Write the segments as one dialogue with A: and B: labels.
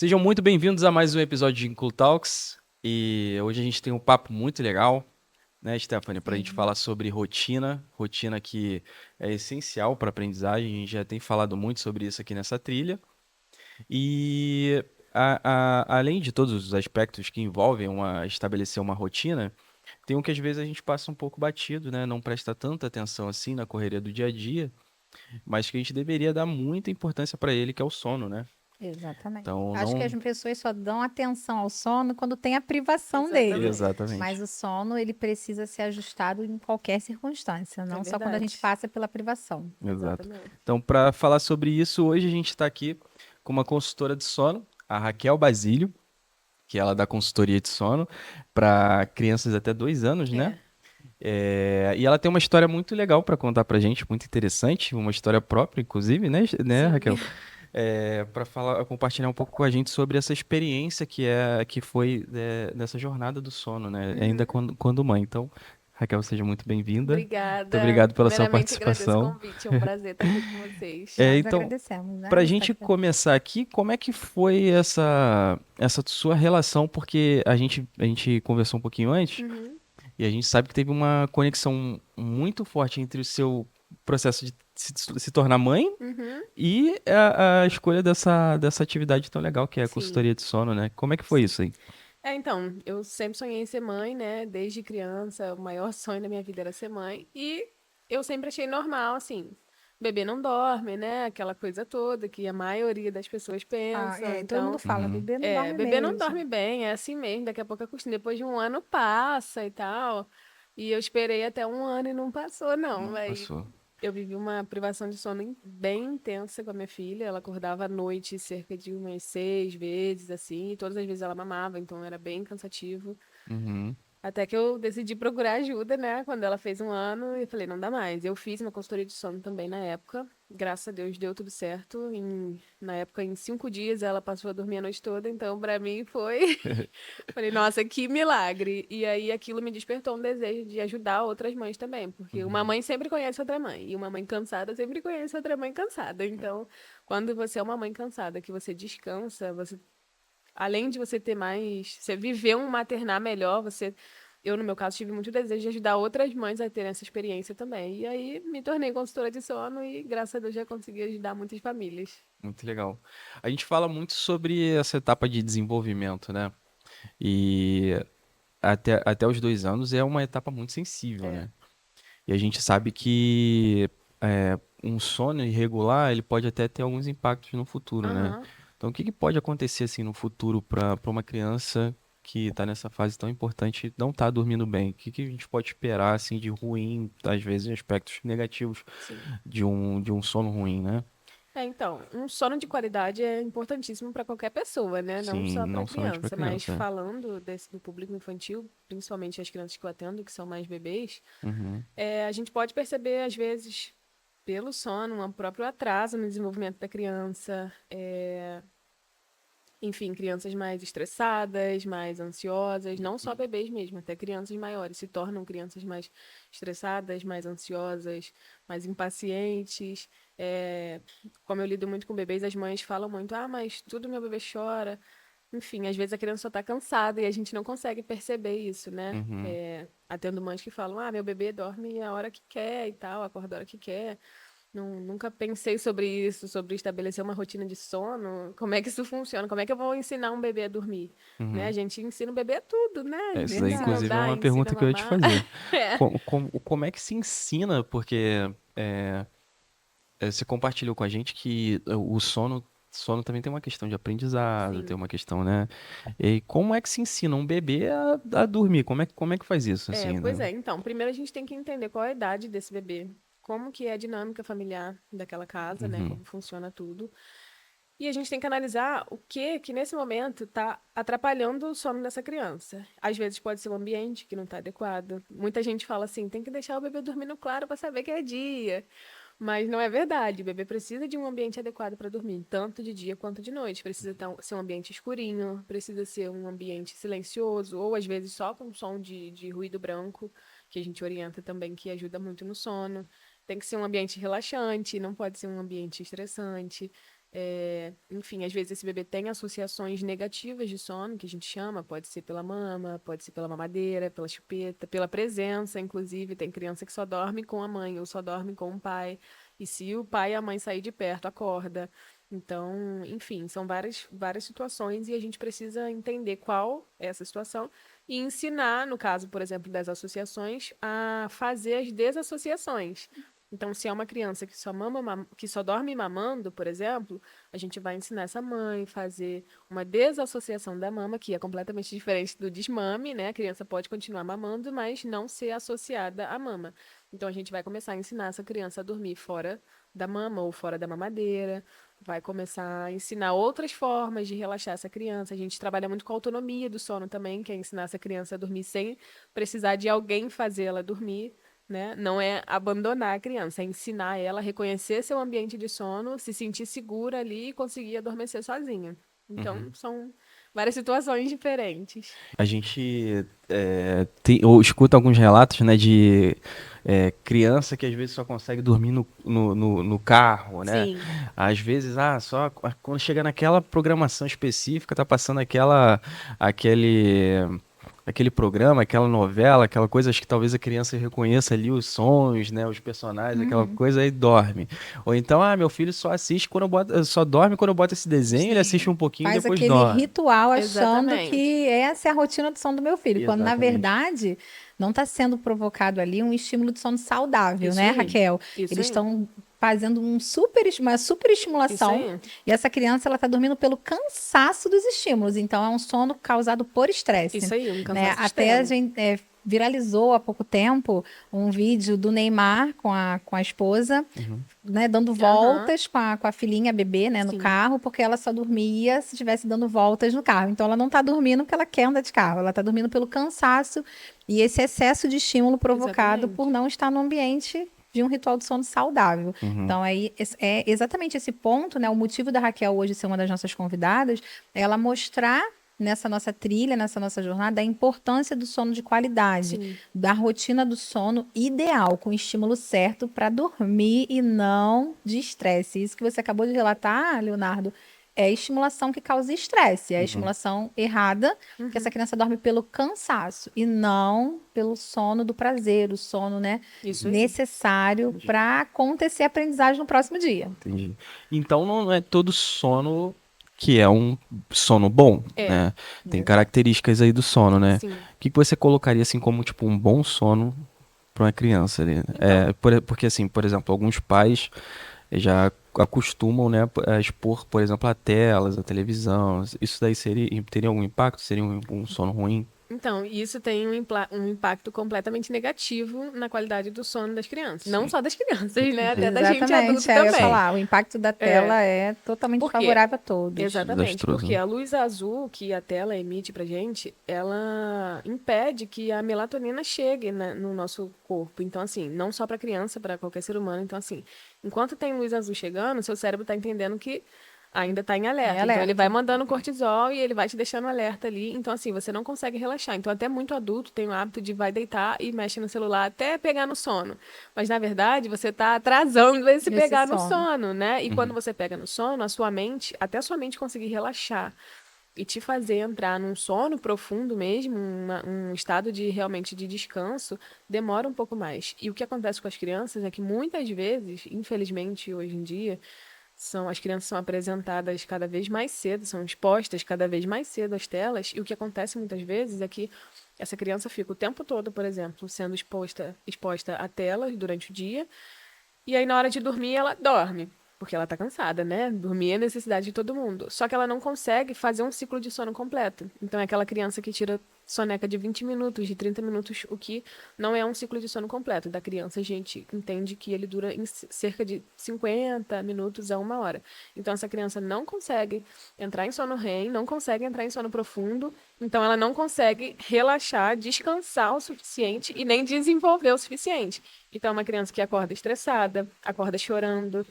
A: Sejam muito bem-vindos a mais um episódio de Inclu Talks. E hoje a gente tem um papo muito legal, né, Stephanie, para a gente
B: Sim.
A: falar sobre rotina que é essencial para a aprendizagem. A gente já tem falado muito sobre isso aqui nessa trilha. E além de todos os aspectos que envolvem estabelecer uma rotina, tem um que às vezes a gente passa um pouco batido, né? Não presta tanta atenção assim na correria do dia a dia, mas que a gente deveria dar muita importância para ele, que é o sono, né?
B: Exatamente.
A: Então,
B: Acho que
A: não.
B: as pessoas só dão atenção ao sono quando tem a privação dele.
C: Exatamente.
B: Mas
A: Exatamente.
B: o sono, ele precisa ser ajustado em qualquer circunstância,
C: É
B: não só quando a gente
C: verdade.
B: passa pela privação.
A: Exato.
C: Exatamente.
A: Então, para falar sobre isso, hoje a gente está aqui com uma consultora de sono, a Raquel Basílio, que ela dá consultoria de sono para crianças até 2 anos, né?
C: É.
A: E ela tem uma história muito legal para contar para gente, muito interessante, uma história própria, inclusive, né,
C: Sim.
A: Raquel? Para falar, compartilhar um pouco com a gente sobre essa experiência que foi nessa jornada do sono, né? Ainda
C: Uhum.
A: quando mãe. Então, Raquel, seja muito bem-vinda. Muito
C: Obrigada.
A: obrigado pela sua
C: Primeiramente, agradeço o
A: participação.
C: convite. É um prazer estar aqui com vocês.
B: Nós
A: Então,
B: agradecemos,
A: para
B: né?
A: a
B: Estar
A: gente
B: aqui.
A: começar aqui, como é que foi essa sua relação? Porque a gente conversou um pouquinho antes
C: Uhum.
A: e a gente sabe que teve uma conexão muito forte entre o seu processo de se tornar mãe
C: Uhum.
A: e a escolha dessa atividade tão legal que é a
C: Sim.
A: consultoria de sono, né? Como é que foi
C: Sim.
A: isso aí?
C: Então, eu sempre sonhei em ser mãe, né? Desde criança, o maior sonho da minha vida era ser mãe. E eu sempre achei normal, assim, bebê não dorme, né? Aquela coisa toda que a maioria das pessoas pensam.
B: Todo mundo
C: Então,
B: fala,
A: Uhum,
B: bebê não dorme
C: bebê não
B: mesmo.
C: dorme bem, é assim mesmo, daqui a pouco acostuma. Depois de um ano passa e tal. E eu esperei até um ano e não passou, não.
A: não
C: Aí
A: passou.
C: eu vivi uma privação de sono bem intensa com a minha filha. Ela acordava à noite cerca de umas 6 vezes, assim, e todas as vezes ela mamava, então era bem cansativo.
A: Uhum,
C: Até que eu decidi procurar ajuda, né? Quando ela fez um ano, e falei, não dá mais. Eu fiz uma consultoria de sono também na época. Graças a Deus deu tudo certo. Na época, em 5 dias, ela passou a dormir a noite toda. Então, pra mim, foi. Falei, nossa, que milagre. E aí, aquilo me despertou um desejo de ajudar outras mães também. Porque uma
A: uhum.
C: mãe sempre conhece outra mãe. E uma mãe cansada sempre conhece outra mãe cansada. Então, quando você é uma mãe cansada, que você descansa, além de você ter mais, você viver um maternar melhor, eu no meu caso tive muito desejo de ajudar outras mães a terem essa experiência também. E aí me tornei consultora de sono e graças a Deus já consegui ajudar muitas famílias.
A: Muito legal. A gente fala muito sobre essa etapa de desenvolvimento, né? E até os 2 anos é uma etapa muito sensível,
C: É.
A: né? E a gente sabe que um sono irregular, ele pode até ter alguns impactos no futuro, né?
C: Aham.
A: Então, o que que pode acontecer assim no futuro para uma criança que está nessa fase tão importante e não está dormindo bem? O que que a gente pode esperar assim de ruim, às vezes aspectos negativos
C: Sim.
A: de um sono ruim, né?
C: Então, um sono de qualidade é importantíssimo para qualquer pessoa, né? Não
A: Sim,
C: só para
A: não somente para
C: criança, mas
A: criança.
C: falando do público infantil, principalmente as crianças que eu atendo, que são mais bebês,
A: Uhum,
C: a gente pode perceber, às vezes, pelo sono, um próprio atraso no desenvolvimento da criança. Enfim, crianças mais estressadas, mais ansiosas, não só bebês mesmo, até crianças maiores se tornam crianças mais estressadas, mais ansiosas, mais impacientes. É, como eu lido muito com bebês, as mães falam muito: ah, mas tudo meu bebê chora. Enfim, às vezes a criança só está cansada e a gente não consegue perceber isso, né?
A: uhum.
C: Atendo mães que falam: ah, meu bebê dorme a hora que quer e tal, acorda a hora que quer. Nunca pensei sobre isso, sobre estabelecer uma rotina de sono. Como é que isso funciona? Como é que eu vou ensinar um bebê a dormir? Né? A
A: Uhum.
C: gente ensina o bebê a tudo, né? A
A: Isso
C: gente
A: daí,
C: ensina a
A: inclusive, é
C: andar,
A: uma
C: ensina
A: pergunta
C: a
A: que eu ia te
C: mamar.
A: fazer.
C: É,
A: Como é que se ensina? Porque você compartilhou com a gente que o sono também tem uma questão de aprendizado, tem
C: sim.
A: uma questão, né? E como é que se ensina um bebê a dormir? Como é que faz isso, assim,
C: Pois
A: né?
C: é. Então, primeiro a gente tem que entender qual a idade desse bebê, como que é a dinâmica familiar daquela casa, né?
A: Uhum,
C: Como funciona tudo. E a gente tem que analisar o que nesse momento está atrapalhando o sono dessa criança. Às vezes pode ser o ambiente que não está adequado. Muita gente fala assim, tem que deixar o bebê dormindo claro para saber que é dia. Mas não é verdade. O bebê precisa de um ambiente adequado para dormir, tanto de dia quanto de noite. Precisa ser um ambiente escurinho, precisa ser um ambiente silencioso, ou às vezes só com som de ruído branco, que a gente orienta também, que ajuda muito no sono. Tem que ser um ambiente relaxante, não pode ser um ambiente estressante. Enfim, às vezes esse bebê tem associações negativas de sono, que a gente chama, pode ser pela mama, pode ser pela mamadeira, pela chupeta, pela presença, inclusive, tem criança que só dorme com a mãe ou só dorme com o pai, e se o pai e a mãe sair de perto, acorda. Então, enfim, são várias situações e a gente precisa entender qual é essa situação e ensinar, no caso, por exemplo, das associações, a fazer as desassociações. Então, se é uma criança que que só dorme mamando, por exemplo, a gente vai ensinar essa mãe a fazer uma desassociação da mama, que é completamente diferente do desmame, né? A criança pode continuar mamando, mas não ser associada à mama. Então, a gente vai começar a ensinar essa criança a dormir fora da mama ou fora da mamadeira, vai começar a ensinar outras formas de relaxar essa criança. A gente trabalha muito com a autonomia do sono também, que é ensinar essa criança a dormir sem precisar de alguém fazer ela dormir, né? Não é abandonar a criança, é ensinar ela a reconhecer seu ambiente de sono, se sentir segura ali e conseguir adormecer sozinha. Então, são várias situações diferentes.
A: A gente ou escuta alguns relatos, né, de criança que às vezes só consegue dormir no carro, né?
C: Sim.
A: Às vezes, só quando chega naquela programação específica, tá passando aquele programa, aquela novela, aquela coisa, acho que talvez a criança reconheça ali os sons, né, os personagens, aquela coisa, aí dorme. Ou então, meu filho só assiste só dorme quando eu boto esse desenho, ele assiste um pouquinho e
B: Faz
A: depois
B: aquele
A: dorme.
B: ritual achando
C: Exatamente.
B: que essa é a rotina do sono do meu filho, quando na
A: Exatamente.
B: verdade não está sendo provocado ali um estímulo de sono saudável,
C: Isso
B: né,
C: aí.
B: Raquel?
C: Isso
B: Eles
C: aí.
B: estão fazendo uma super
C: Isso
B: estimulação
C: aí.
B: e essa criança ela está dormindo pelo cansaço dos estímulos, então é um sono causado por estresse,
C: Isso aí, um
B: né?
C: cansaço
B: Até a
C: extremo.
B: gente viralizou há pouco tempo um vídeo do Neymar com a esposa, né, dando voltas com a filhinha, bebê, né, no
C: Sim.
B: carro, porque ela só dormia se estivesse dando voltas no carro. Então, ela não está dormindo porque ela quer andar de carro, ela está dormindo pelo cansaço e esse excesso de estímulo provocado
C: Exatamente.
B: por não estar no ambiente de um ritual de sono saudável.
A: Uhum.
B: Então, aí é exatamente esse ponto, né? O motivo da Raquel hoje ser uma das nossas convidadas é ela mostrar nessa nossa trilha, nessa nossa jornada, a importância do sono de qualidade,
C: Sim.
B: da rotina do sono ideal, com o estímulo certo para dormir e não de estresse. Isso que você acabou de relatar, Leonardo, é estimulação que causa estresse, é a estimulação errada, que essa criança dorme pelo cansaço e não pelo sono do prazer, o sono, né,
C: Isso aí.
B: necessário para acontecer a aprendizagem no próximo dia.
A: Entendi. Então não é todo sono que é um sono bom, né? Tem características aí do sono, né?
C: Sim.
A: O que você colocaria assim como tipo um bom sono para uma criança ali? Porque assim, por exemplo, alguns pais já acostumam, né, a expor, por exemplo, a telas, a televisão. Isso daí teria algum impacto? Seria um sono ruim?
C: Então, isso tem um impacto completamente negativo na qualidade do sono das crianças. Não só das crianças, né? Até da gente adulto
B: eu ia
C: também.
B: falar, o impacto da tela é totalmente
C: Por quê?
B: favorável a todos.
C: Exatamente,
A: Desastroso,
C: porque
A: né?
C: a luz azul que a tela emite pra gente, ela impede que a melatonina chegue no nosso corpo. Então, assim, não só para criança, para qualquer ser humano. Então, assim, enquanto tem luz azul chegando, seu cérebro tá entendendo que ainda tá em alerta. Então, ele
B: alerta.
C: vai mandando cortisol e ele vai te deixando alerta ali. Então, assim, você não consegue relaxar. Então, até muito adulto tem o hábito de vai deitar e mexe no celular até pegar no sono. Mas, na verdade, você tá atrasando esse pegar no sono, né? E quando você pega no sono, até a sua mente conseguir relaxar e te fazer entrar num sono profundo mesmo, um estado de realmente de descanso, demora um pouco mais. E o que acontece com as crianças é que muitas vezes, infelizmente, hoje em dia, as crianças são apresentadas cada vez mais cedo, são expostas cada vez mais cedo às telas, e o que acontece muitas vezes é que essa criança fica o tempo todo, por exemplo, sendo exposta a telas durante o dia, e aí na hora de dormir ela dorme, porque ela tá cansada, né? Dormir é necessidade de todo mundo. Só que ela não consegue fazer um ciclo de sono completo. Então é aquela criança que tira soneca de 20 minutos, de 30 minutos, o que não é um ciclo de sono completo. Da criança, a gente entende que ele dura em cerca de 50 minutos a 1 hora. Então essa criança não consegue entrar em sono REM, não consegue entrar em sono profundo, então ela não consegue relaxar, descansar o suficiente e nem desenvolver o suficiente. Então é uma criança que acorda estressada, acorda chorando,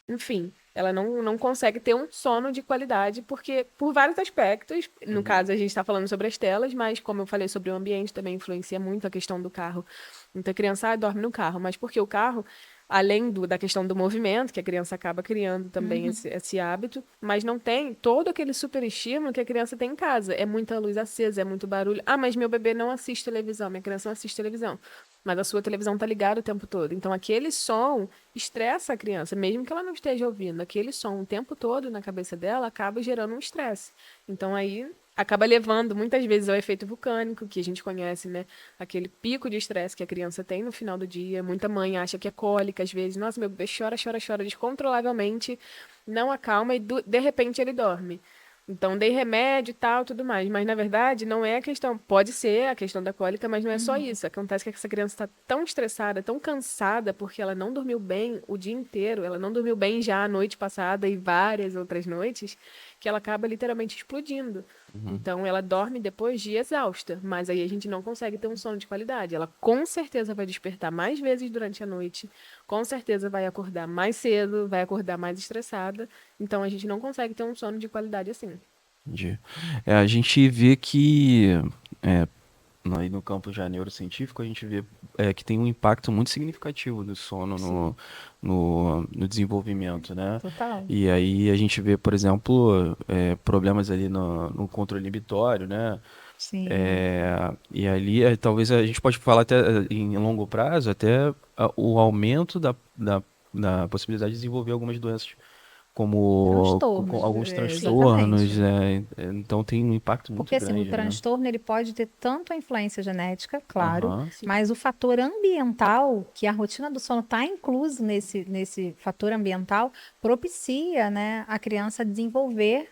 C: enfim, ela não consegue ter um sono de qualidade, porque por vários aspectos, no caso a gente está falando sobre as telas, mas como eu falei sobre o ambiente, também influencia muito a questão do carro. Então a criança dorme no carro, mas porque o carro além da questão do movimento, que a criança acaba criando também esse hábito, mas não tem todo aquele superestímulo que a criança tem em casa. É muita luz acesa, é muito barulho. Ah, mas meu bebê não assiste televisão, minha criança não assiste televisão. Mas a sua televisão tá ligada o tempo todo. Então, aquele som estressa a criança, mesmo que ela não esteja ouvindo. Aquele som o tempo todo na cabeça dela acaba gerando um estresse. Então, aí acaba levando muitas vezes ao efeito vulcânico, que a gente conhece, né? Aquele pico de estresse que a criança tem no final do dia. Muita mãe acha que é cólica, às vezes. Nossa, meu bebê chora, chora, chora descontrolavelmente, não acalma e de repente ele dorme. Então, dei remédio e tal, tudo mais. Mas, na verdade, não é a questão. Pode ser a questão da cólica, mas não é só isso. Acontece que essa criança está tão estressada, tão cansada, porque ela não dormiu bem o dia inteiro, ela não dormiu bem já a noite passada e várias outras noites, que ela acaba literalmente explodindo. Então, ela dorme depois de exausta, mas aí a gente não consegue ter um sono de qualidade. Ela com certeza vai despertar mais vezes durante a noite, com certeza vai acordar mais cedo, vai acordar mais estressada. Então, a gente não consegue ter um sono de qualidade assim.
A: Entendi. A gente vê que é, aí no campo já neurocientífico, a gente vê que tem um impacto muito significativo do sono no desenvolvimento, né?
B: Total.
A: E aí a gente vê, por exemplo, problemas ali no controle inibitório, né?
B: Sim.
A: E ali talvez a gente pode falar até em longo prazo, até o aumento da possibilidade de desenvolver algumas doenças como
B: Transtornos,
A: alguns
B: exatamente.
A: transtornos, então tem um impacto muito
B: Porque assim, o
A: grande, né?
B: transtorno ele pode ter tanto a influência genética, claro,
A: Aham.
B: mas o fator ambiental, que a rotina do sono está incluso nesse fator ambiental, propicia, né, a criança desenvolver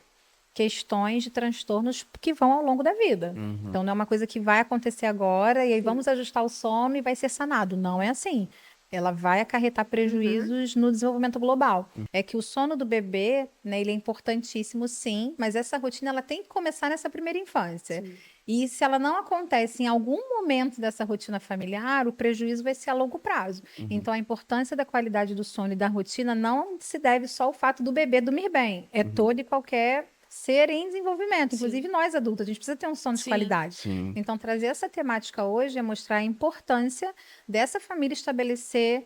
B: questões de transtornos que vão ao longo da vida.
A: Uhum.
B: Então não é uma coisa que vai acontecer agora e aí vamos ajustar o sono e vai ser sanado. Não é assim. Ela vai acarretar prejuízos no desenvolvimento global. É que o sono do bebê, né, ele é importantíssimo, sim, mas essa rotina ela tem que começar nessa primeira infância.
C: Sim.
B: E se ela não acontece em algum momento dessa rotina familiar, o prejuízo vai ser a longo prazo. Então, a importância da qualidade do sono e da rotina não se deve só ao fato do bebê dormir bem. É todo e qualquer ser em desenvolvimento,
C: Sim.
B: inclusive nós adultos, a gente precisa ter um sono de
C: Sim.
B: qualidade.
A: Sim.
B: Então, trazer essa temática hoje é mostrar a importância dessa família estabelecer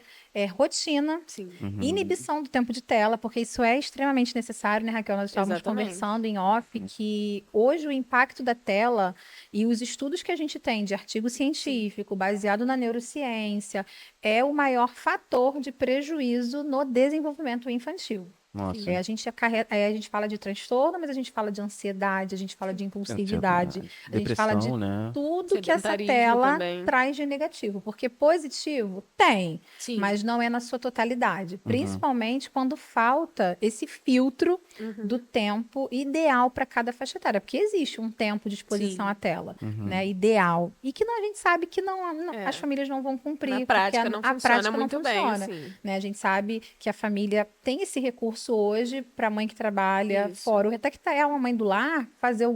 B: rotina,
C: Sim.
B: inibição do tempo de tela, porque isso é extremamente necessário, né, Raquel? Nós estávamos
C: Exatamente.
B: conversando em off que hoje o impacto da tela e os estudos que a gente tem de artigo científico baseado na neurociência é o maior fator de prejuízo no desenvolvimento infantil.
A: Nossa.
B: A gente fala de transtorno, mas a gente fala de ansiedade, a gente fala de impulsividade, a gente fala de
A: Depressão, né?
B: tudo que essa
C: Sedentarismo
B: tela
C: também.
B: traz de negativo. Porque positivo tem,
C: Sim.
B: mas não é na sua totalidade. Principalmente quando falta esse filtro do tempo ideal para cada faixa etária. Porque existe um tempo de exposição
C: Sim.
B: à tela, né, ideal. E que a gente sabe que as famílias não vão cumprir.
C: Na
B: porque
C: prática não
B: a
C: funciona
B: prática não
C: muito bem,
B: funciona,
C: assim.
B: né? A gente sabe que a família tem esse recurso hoje para a mãe que trabalha
C: Isso.
B: fora. Até que é uma mãe do lar fazer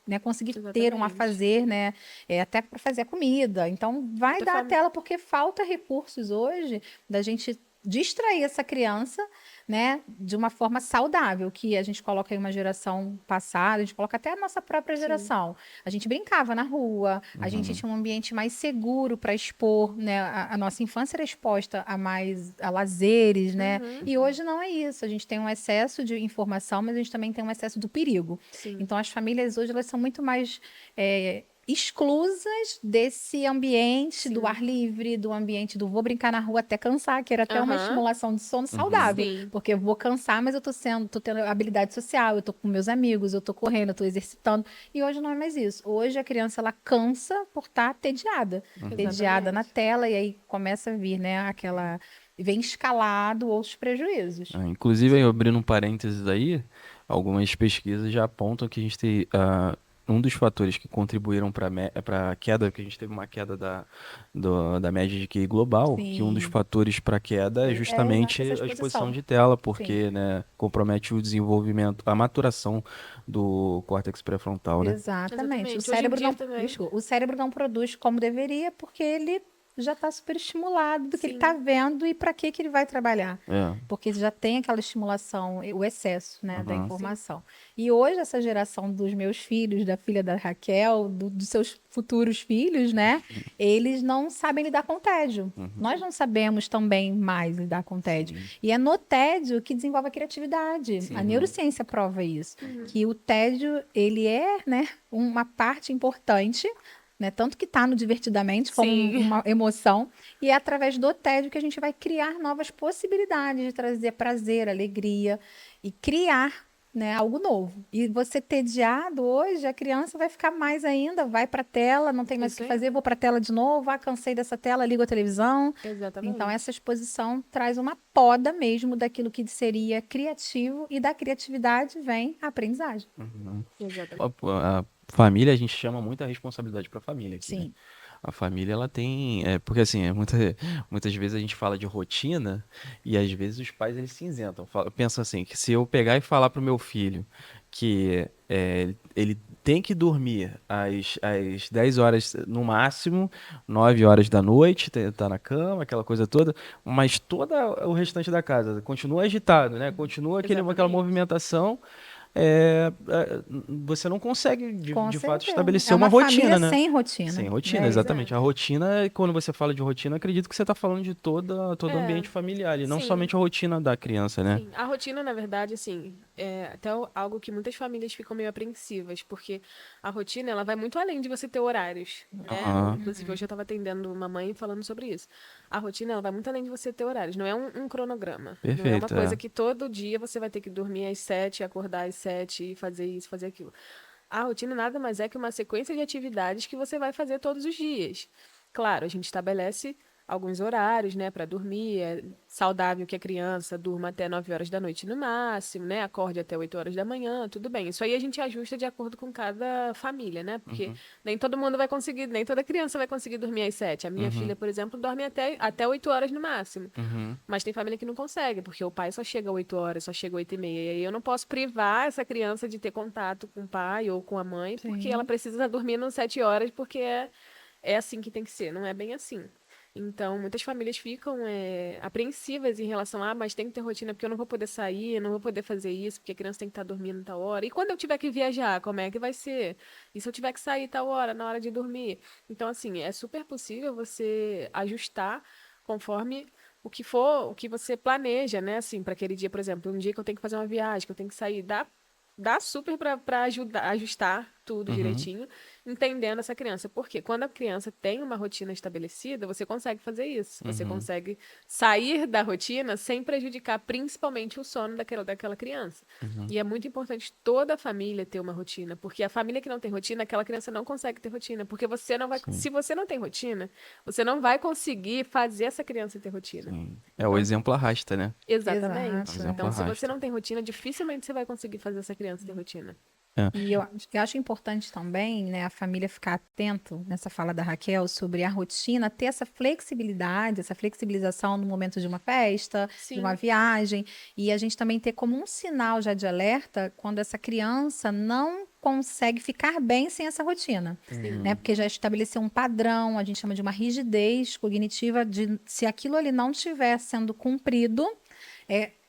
B: né, conseguir ter um
C: Exatamente.
B: afazer, né, até para fazer a comida. Então, vai
C: Muita
B: dar a tela, porque falta recursos hoje da gente distrair essa criança, né, de uma forma saudável, que a gente coloca em uma geração passada, a gente coloca até a nossa própria geração. A gente brincava na rua, a gente tinha um ambiente mais seguro para expor, né, a nossa infância era exposta a lazeres, né, e hoje não é isso. A gente tem um excesso de informação, mas a gente também tem um excesso do perigo.
C: Sim.
B: Então, as famílias hoje elas são muito mais exclusas desse ambiente do ar livre, do ambiente do vou brincar na rua até cansar, que era até uma estimulação de sono saudável.
C: Sim.
B: Porque eu vou cansar, mas eu tô tendo habilidade social, eu tô com meus amigos, eu tô correndo, eu tô exercitando. E hoje não é mais isso. Hoje a criança, ela cansa por estar tediada. Tediada na tela, e aí começa a vir, né, vem escalado outros prejuízos.
A: Inclusive, aí, abrindo um parênteses aí, algumas pesquisas já apontam que a gente tem um dos fatores que contribuíram para a queda, que a gente teve uma queda da média de QI global, que um dos
B: Sim.
A: fatores para a queda é justamente
B: essa
A: a exposição
B: exposição.
A: de tela, porque, né, compromete o desenvolvimento, a maturação do córtex pré-frontal, né?
B: Exatamente.
C: Exatamente. Hoje em dia também.
B: O cérebro não produz como deveria, porque ele já está super estimulado do que ele
C: Sim.
B: está vendo e para que ele vai trabalhar.
A: É.
B: Porque já tem aquela estimulação, o excesso, né, da
A: Uhum.
B: informação. E hoje, essa geração dos meus filhos, da filha da Raquel, dos seus futuros filhos, né, eles não sabem lidar com o tédio. Nós não sabemos também mais lidar com o tédio.
A: Sim.
B: E é no tédio que desenvolve a criatividade.
C: Sim.
B: A neurociência prova isso,
C: Uhum.
B: que o tédio, ele é, né, uma parte importante, né, tanto que está no Divertidamente como
C: Sim.
B: uma emoção, e é através do tédio que a gente vai criar novas possibilidades de trazer prazer, alegria e criar, né, algo novo. E você tediado hoje, a criança vai ficar mais ainda, vai para a tela, não tem mais o
C: Isso
B: que
C: aí.
B: fazer, vou para a tela de novo, cansei dessa tela, ligo a televisão.
C: Exatamente.
B: Então, essa exposição traz uma poda mesmo daquilo que seria criativo, e da criatividade vem a aprendizagem.
A: Uhum.
C: Exatamente.
A: A família, a gente chama muita responsabilidade pra família aqui, né?
B: Sim.
A: A família, ela tem. Porque assim, muitas vezes a gente fala de rotina e às vezes os pais eles se isentam. Pensam assim, que se eu pegar e falar pro meu filho que ele tem que dormir às 10 horas no máximo, 9 horas da noite, tá na cama, aquela coisa toda, mas todo o restante da casa continua agitado, né? Continua aquela
C: Exatamente.
A: movimentação. Você não consegue
B: Com
A: de fato
B: certeza.
A: estabelecer
B: É
A: uma
B: uma família
A: rotina, né?
B: sem rotina.
A: Sem rotina,
B: Né?
A: exatamente. A rotina, quando você fala de rotina, acredito que você está falando de todo o
C: É,
A: ambiente familiar e não
C: sim.
A: somente a rotina da criança, né?
C: Sim, a rotina, na verdade, assim, é até algo que muitas famílias ficam meio apreensivas, porque a rotina, ela vai muito além de você ter horários, né?
A: Aham.
C: Inclusive, hoje eu estava atendendo uma mãe falando sobre isso. A rotina, ela vai muito além de você ter horários, não é um cronograma. Não é uma
A: Perfeito,
C: coisa que todo dia você vai ter que dormir às 7, acordar às 7 e fazer isso, fazer aquilo. A rotina nada mais é que uma sequência de atividades que você vai fazer todos os dias. Claro, a gente estabelece alguns horários, né, para dormir. É saudável que a criança durma até 9 horas da noite no máximo, né, acorde até 8 horas da manhã, tudo bem. Isso aí a gente ajusta de acordo com cada família, né? Porque
A: Uhum.
C: nem todo mundo vai conseguir, nem toda criança vai conseguir dormir às 7. A minha
A: Uhum.
C: filha, por exemplo, dorme até 8 horas no máximo.
A: Uhum.
C: Mas tem família que não consegue, porque o pai só chega às 8 horas, só chega às 8h30. E aí eu não posso privar essa criança de ter contato com o pai ou com a mãe, porque ela
B: Sim.
C: precisa dormir nas 7 horas, porque é assim que tem que ser, não é bem assim. Então, muitas famílias ficam apreensivas em relação a, mas tem que ter rotina, porque eu não vou poder sair, eu não vou poder fazer isso, porque a criança tem que estar dormindo tal hora. E quando eu tiver que viajar, como é que vai ser? E se eu tiver que sair tal hora, na hora de dormir? Então, assim, é super possível você ajustar conforme o que for, o que você planeja, né? Assim, para aquele dia, por exemplo, um dia que eu tenho que fazer uma viagem, que eu tenho que sair, dá super para ajustar tudo
A: Uhum.
C: direitinho, entendendo essa criança. Porque quando a criança tem uma rotina estabelecida, você consegue fazer isso. Você
A: Uhum.
C: consegue sair da rotina sem prejudicar principalmente o sono daquela criança.
A: Uhum.
C: E é muito importante toda a família ter uma rotina, porque a família que não tem rotina, aquela criança não consegue ter rotina, porque você não vai,
A: Sim.
C: se você não tem rotina, você não vai conseguir fazer essa criança ter rotina.
A: Sim. O exemplo arrasta, né?
C: Exatamente.
B: Exato,
C: Então, se você
A: arrasta.
C: não tem rotina, dificilmente você vai conseguir fazer essa criança ter rotina.
B: E eu acho importante também, né, a família ficar atento nessa fala da Raquel sobre a rotina, ter essa flexibilidade, essa flexibilização no momento de uma festa, de uma
C: Sim.
B: viagem, e a gente também ter como um sinal já de alerta quando essa criança não consegue ficar bem sem essa rotina, né? Porque já estabeleceu um padrão, a gente chama de uma rigidez cognitiva de se aquilo ali não estiver sendo cumprido,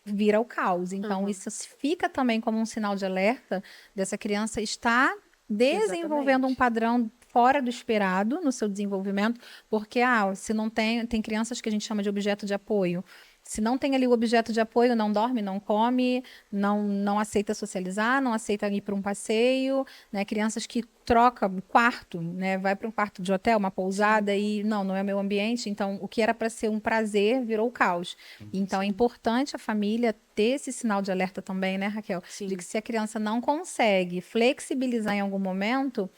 B: vira o caos. Então,
C: Uhum.
B: isso fica também como um sinal de alerta dessa criança estar desenvolvendo um
C: Exatamente.
B: padrão fora do esperado no seu desenvolvimento, porque se não tem crianças que a gente chama de objeto de apoio. Se não tem ali o objeto de apoio, não dorme, não come, não aceita socializar, não aceita ir para um passeio, né? Crianças que trocam quarto, né? Vai para um quarto de hotel, uma pousada e não é meu ambiente. Então, o que era para ser um prazer virou caos. Então, é
C: Sim.
B: importante a família ter esse sinal de alerta também, né, Raquel?
C: Sim.
B: De que se a criança não consegue flexibilizar em algum momento,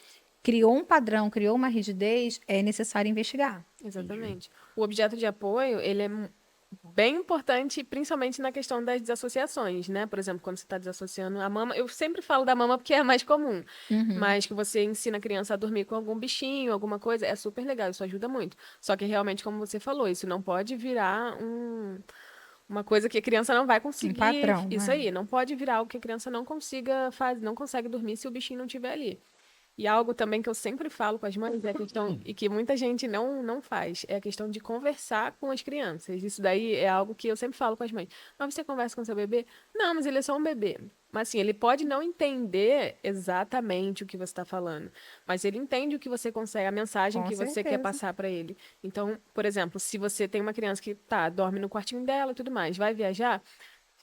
B: criou um padrão, criou uma rigidez, é necessário investigar.
C: Exatamente. O objeto de apoio, ele é bem importante, principalmente na questão das desassociações, né? Por exemplo, quando você está desassociando a mama, eu sempre falo da mama porque é a mais comum, mas que você ensina a criança a dormir com algum bichinho, alguma coisa, é super legal, isso ajuda muito. Só que realmente, como você falou, isso não pode virar uma coisa que a criança não vai conseguir.
B: padrão,
C: Isso
B: né?
C: aí, não pode virar algo que a criança não consiga fazer, não consegue dormir se o bichinho não estiver ali. E algo também que eu sempre falo com as mães é a questão, e que muita gente não faz, é a questão de conversar com as crianças. Isso daí é algo que eu sempre falo com as mães. Mas você conversa com seu bebê? Não, mas ele é só um bebê. Mas assim, ele pode não entender exatamente o que você está falando, mas ele entende o que você consegue, a mensagem
B: Com
C: que você quer
B: certeza.
C: passar para ele. Então, por exemplo, se você tem uma criança que dorme no quartinho dela e tudo mais, vai viajar,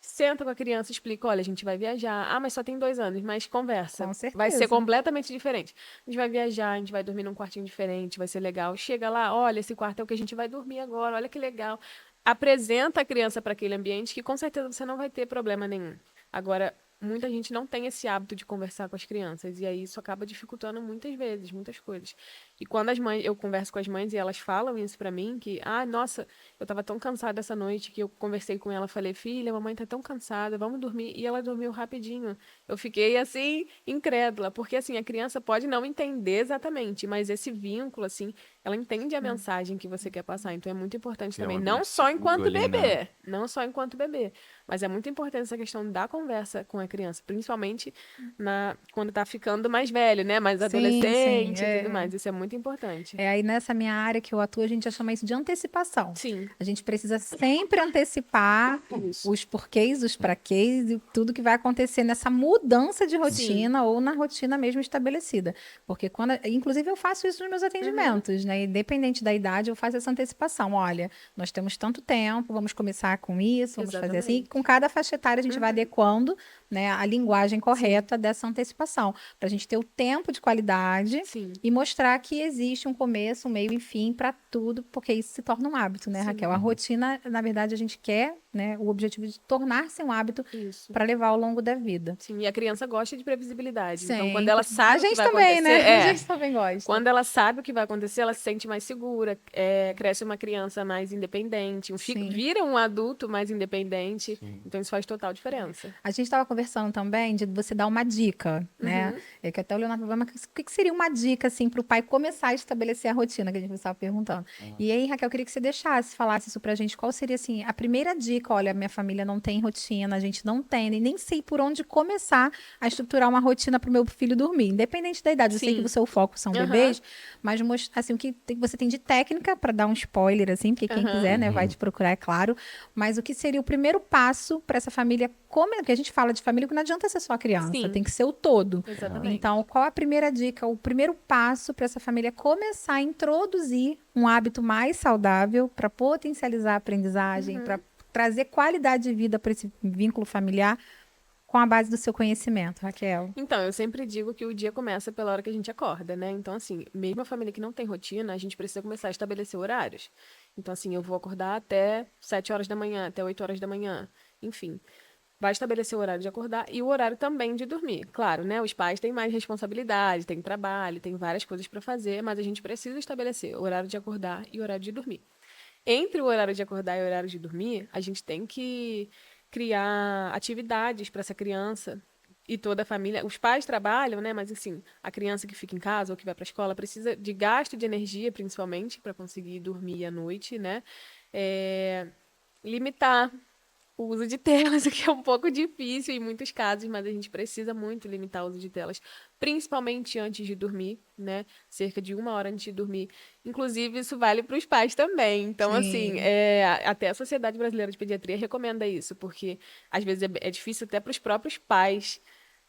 C: senta com a criança e explica, olha, a gente vai viajar. Ah, mas só tem 2 anos, mas conversa.
B: Com
C: Vai ser
B: certeza.
C: completamente diferente. A gente vai viajar, a gente vai dormir num quartinho diferente, vai ser legal. Chega lá, olha, esse quarto é o que a gente vai dormir agora, olha que legal. Apresenta a criança para aquele ambiente que com certeza você não vai ter problema nenhum. Agora, muita gente não tem esse hábito de conversar com as crianças, e aí isso acaba dificultando muitas vezes, muitas coisas. E quando eu converso com as mães e elas falam isso pra mim, que, nossa, eu tava tão cansada essa noite que eu conversei com ela, falei, filha, a mamãe tá tão cansada, vamos dormir. E ela dormiu rapidinho. Eu fiquei, assim, incrédula, porque, assim, a criança pode não entender exatamente, mas esse vínculo, assim, ela entende a mensagem que você quer passar. Então é muito importante
A: Que é um
C: também,
A: ambiente
C: não só
A: seguro
C: enquanto
A: ali, né?
C: bebê, não só enquanto bebê, mas é muito importante essa questão da conversa com a criança, principalmente quando tá ficando mais velho, né? Mais
B: Sim,
C: adolescente e tudo
B: é.
C: mais. Isso é muito importante.
B: Aí nessa minha área que eu atuo, a gente já chama isso de antecipação.
C: Sim.
B: A gente precisa sempre antecipar
C: Isso.
B: os porquês, os praquês e tudo que vai acontecer nessa mudança de rotina ou na rotina mesmo estabelecida. Porque inclusive eu faço isso nos meus atendimentos, né? Independente da idade, eu faço essa antecipação. Olha, nós temos tanto tempo, vamos começar com isso, vamos fazer assim. E com cada faixa etária a gente vai adequando, né, a linguagem correta dessa antecipação, para a gente ter o tempo de qualidade e mostrar que existe um começo, um meio e fim para tudo, porque isso se torna um hábito, né, Raquel? A rotina, na verdade, a gente quer, né, o objetivo de tornar-se um hábito para levar ao longo da vida.
C: Sim, e a criança gosta de previsibilidade.
B: Sim.
C: Então, quando ela sabe
B: a gente
C: o que vai
B: também,
C: acontecer...
B: né? A gente também gosta.
C: Quando ela sabe o que vai acontecer, ela se sente mais segura, cresce uma criança mais independente, vira um adulto mais independente. Então, isso faz total diferença.
B: A gente estava conversando também de você dar uma dica, né? É que até o Leonardo falou, mas o que seria uma dica, assim, para o pai começar a estabelecer a rotina, que a gente estava perguntando. E aí, Raquel, eu queria que você falasse isso pra gente. Qual seria, assim, a primeira dica? Olha, minha família não tem rotina, a gente não tem, nem sei por onde começar a estruturar uma rotina para o meu filho dormir, independente da idade. Eu sei que o seu foco são bebês, mas, assim, o que você tem de técnica, para dar um spoiler, assim, porque quem quiser, né, vai te procurar, é claro. Mas o que seria o primeiro passo para essa família, porque a gente fala de família que não adianta ser só a criança, tem que ser o todo.
C: Exatamente.
B: Então, qual a primeira dica, o primeiro passo para essa família começar a introduzir um hábito mais saudável para potencializar a aprendizagem, para trazer qualidade de vida para esse vínculo familiar com a base do seu conhecimento, Raquel?
C: Então, eu sempre digo que o dia começa pela hora que a gente acorda, né? Então, assim, mesmo a família que não tem rotina, a gente precisa começar a estabelecer horários. Então, assim, eu vou acordar até 7 horas da manhã, até 8 horas da manhã, enfim. Vai estabelecer o horário de acordar e o horário também de dormir. Claro, né? Os pais têm mais responsabilidade, têm trabalho, têm várias coisas para fazer, mas a gente precisa estabelecer o horário de acordar e o horário de dormir. Entre o horário de acordar e o horário de dormir, a gente tem que criar atividades para essa criança e toda a família. Os pais trabalham, né? Mas assim, a criança que fica em casa ou que vai para a escola precisa de gasto de energia, principalmente, para conseguir dormir à noite, né? Limitar o uso de telas, o que é um pouco difícil em muitos casos, mas a gente precisa muito limitar o uso de telas, principalmente antes de dormir, né? Cerca de 1 hora antes de dormir. Inclusive, isso vale para os pais também. Então, assim, até a Sociedade Brasileira de Pediatria recomenda isso, porque às vezes é difícil até para os próprios pais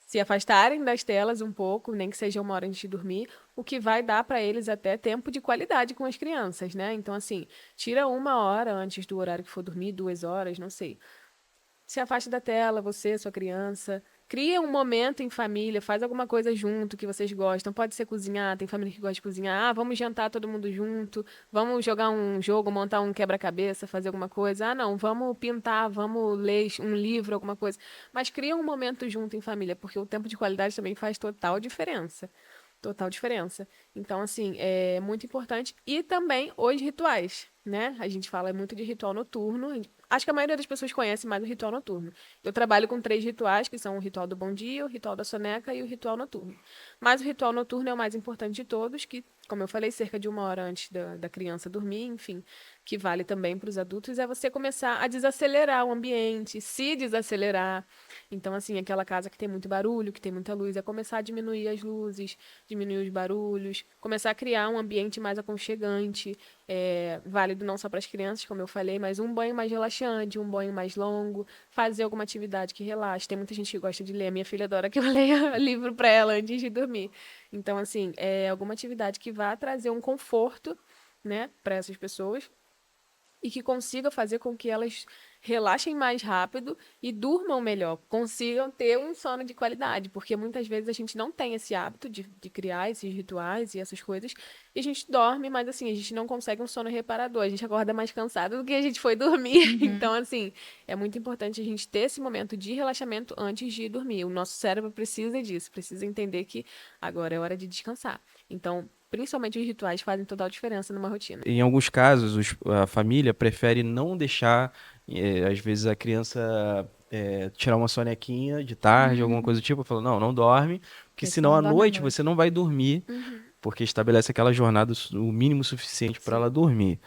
C: se afastarem das telas um pouco, nem que seja 1 hora antes de dormir, o que vai dar para eles até tempo de qualidade com as crianças, né? Então, assim, tira 1 hora antes do horário que for dormir, 2 horas, não sei. Se afasta da tela, você, sua criança. Cria um momento em família, faz alguma coisa junto que vocês gostam. Pode ser cozinhar, tem família que gosta de cozinhar. Vamos jantar todo mundo junto. Vamos jogar um jogo, montar um quebra-cabeça, fazer alguma coisa. Não, vamos pintar, vamos ler um livro, alguma coisa. Mas cria um momento junto em família, porque o tempo de qualidade também faz total diferença. Total diferença. Então, assim, é muito importante. E também os rituais. né? A gente fala muito de ritual noturno. Acho que a maioria das pessoas conhece mais o ritual noturno. Eu trabalho com 3 rituais, que são o ritual do bom dia, o ritual da soneca e o ritual noturno. Mas o ritual noturno é o mais importante de todos, que, como eu falei, cerca de 1 hora antes da criança dormir, enfim, que vale também para os adultos, é você começar a desacelerar o ambiente, se desacelerar. Então, assim, aquela casa que tem muito barulho, que tem muita luz, é começar a diminuir as luzes, diminuir os barulhos, começar a criar um ambiente mais aconchegante, válido não só para as crianças, como eu falei, mas um banho mais relaxante, um banho mais longo, fazer alguma atividade que relaxe. Tem muita gente que gosta de ler. A minha filha adora que eu leia livro para ela antes de dormir. Então, assim, alguma atividade que vá trazer um conforto, né, para essas pessoas e que consiga fazer com que elas relaxem mais rápido e durmam melhor, consigam ter um sono de qualidade, porque muitas vezes a gente não tem esse hábito de criar esses rituais e essas coisas, e a gente dorme, mas assim, a gente não consegue um sono reparador, a gente acorda mais cansado do que a gente foi dormir. Então, assim, é muito importante a gente ter esse momento de relaxamento antes de dormir. O nosso cérebro precisa disso, precisa entender que agora é hora de descansar. Então, principalmente os rituais fazem total diferença numa rotina.
A: Em alguns casos, a família prefere não deixar, às vezes, a criança tirar uma sonequinha de tarde, alguma coisa do tipo, fala, não, não dorme, porque senão à noite você não vai dormir, porque estabelece aquela jornada o mínimo suficiente para ela dormir.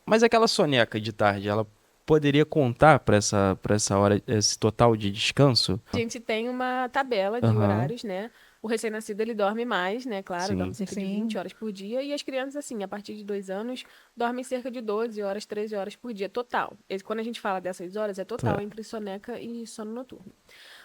A: Mas aquela soneca de tarde, ela poderia contar para essa hora, esse total de descanso?
C: A gente tem uma tabela de horários, né? O recém-nascido, ele dorme mais, né? Claro, dorme cerca de 20 horas por dia. E as crianças, assim, a partir de 2 anos, dormem cerca de 12 horas, 13 horas por dia, total. Quando a gente fala dessas horas, é total entre soneca e sono noturno.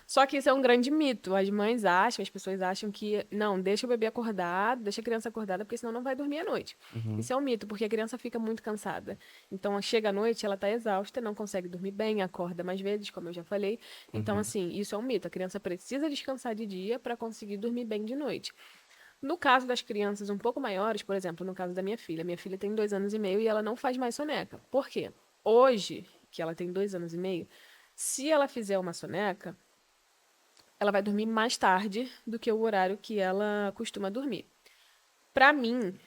C: Só que isso é um grande mito. As mães acham, as pessoas acham que, não, deixa o bebê acordado, deixa a criança acordada, porque senão não vai dormir à noite. Isso é um mito, porque a criança fica muito cansada. Então, chega à noite, ela está exausta, não consegue dormir bem, acorda mais vezes, como eu já falei. Então, assim, isso é um mito. A criança precisa descansar de dia para conseguir dormir bem de noite. No caso das crianças um pouco maiores, por exemplo, no caso da minha filha tem 2 anos e meio e ela não faz mais soneca. Por quê? Hoje, que ela tem 2 anos e meio, se ela fizer uma soneca, ela vai dormir mais tarde do que o horário que ela costuma dormir. Para mim,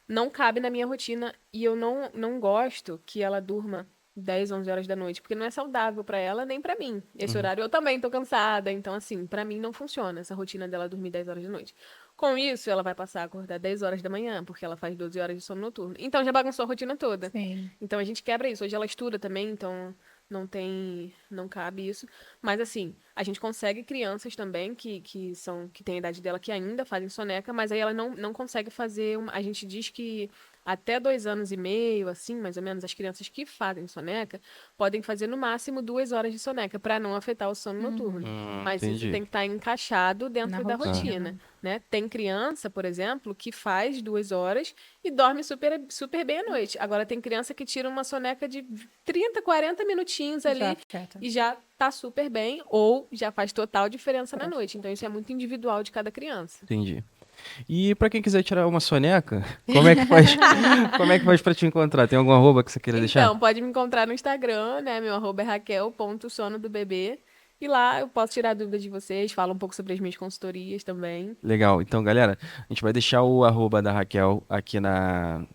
C: não cabe na minha rotina e eu não gosto que ela durma 10, 11 horas da noite, porque não é saudável para ela nem para mim. Esse horário eu também tô cansada, então assim, para mim não funciona essa rotina dela dormir 10 horas da noite. Com isso, ela vai passar a acordar 10 horas da manhã, porque ela faz 12 horas de sono noturno. Então já bagunçou a rotina toda.
B: Sim.
C: Então a gente quebra isso. Hoje ela estuda também, então não cabe isso. Mas assim, a gente consegue crianças também que têm a idade dela que ainda fazem soneca, mas aí ela não consegue fazer. A gente diz que até 2 anos e meio, assim, mais ou menos, as crianças que fazem soneca podem fazer no máximo 2 horas de soneca para não afetar o sono noturno. Mas
A: Entendi.
C: isso tem que estar encaixado dentro da
B: rotina.
C: rotina, né? Tem criança, por exemplo, que faz 2 horas e dorme super, super bem à noite. Agora tem criança que tira uma soneca de 30, 40 minutinhos ali e já tá super bem ou já faz total diferença na noite. Então isso é muito individual de cada criança.
A: Entendi. E pra quem quiser tirar uma soneca, como é que faz? Como é que faz pra te encontrar? Tem algum arroba que você queira deixar?
C: Então, pode me encontrar no Instagram, né? Meu arroba é raquel.sonodobebê. E lá eu posso tirar dúvidas de vocês, falo um pouco sobre as minhas consultorias também.
A: Legal. Então, galera, a gente vai deixar o arroba da Raquel aqui na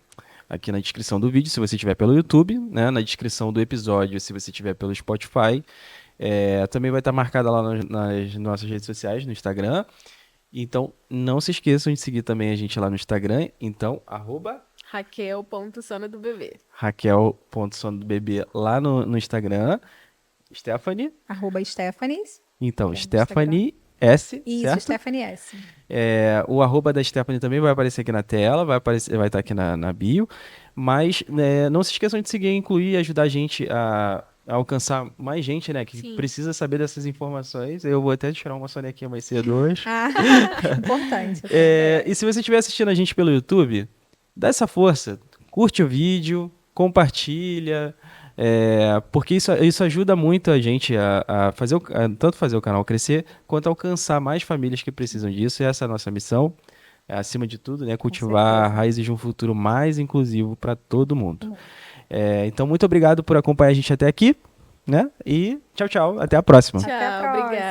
A: descrição do vídeo, se você estiver pelo YouTube, né? Na descrição do episódio, se você estiver pelo Spotify. Também vai estar marcada lá nas nossas redes sociais, no Instagram. Então, não se esqueçam de seguir também a gente lá no Instagram. Então, arroba
C: Raquel.sonodobebê.
A: Raquel.sonodobebê lá no Instagram. Stephanie.
B: Arroba Stephanies.
A: Então,
B: no
A: Stephanie S,
B: Isso,
A: certo?
B: Stephanie S.
A: O arroba da Stephanie também vai aparecer aqui na tela, vai estar aqui na bio. Mas não se esqueçam de seguir, incluir e ajudar a gente a alcançar mais gente, né? Que
C: Sim.
A: precisa saber dessas informações. Eu vou até tirar uma sonequinha mais cedo hoje.
B: Importante.
A: E se você estiver assistindo a gente pelo YouTube, dá essa força. Curte o vídeo, compartilha. Porque isso ajuda muito a gente a tanto fazer o canal crescer, quanto alcançar mais famílias que precisam disso. E essa é a nossa missão. Acima de tudo, né? Cultivar raízes de um futuro mais inclusivo para todo mundo. Então, muito obrigado por acompanhar a gente até aqui, né? E tchau, tchau. Até a próxima.
C: Tchau,
B: Até a próxima.
C: obrigada.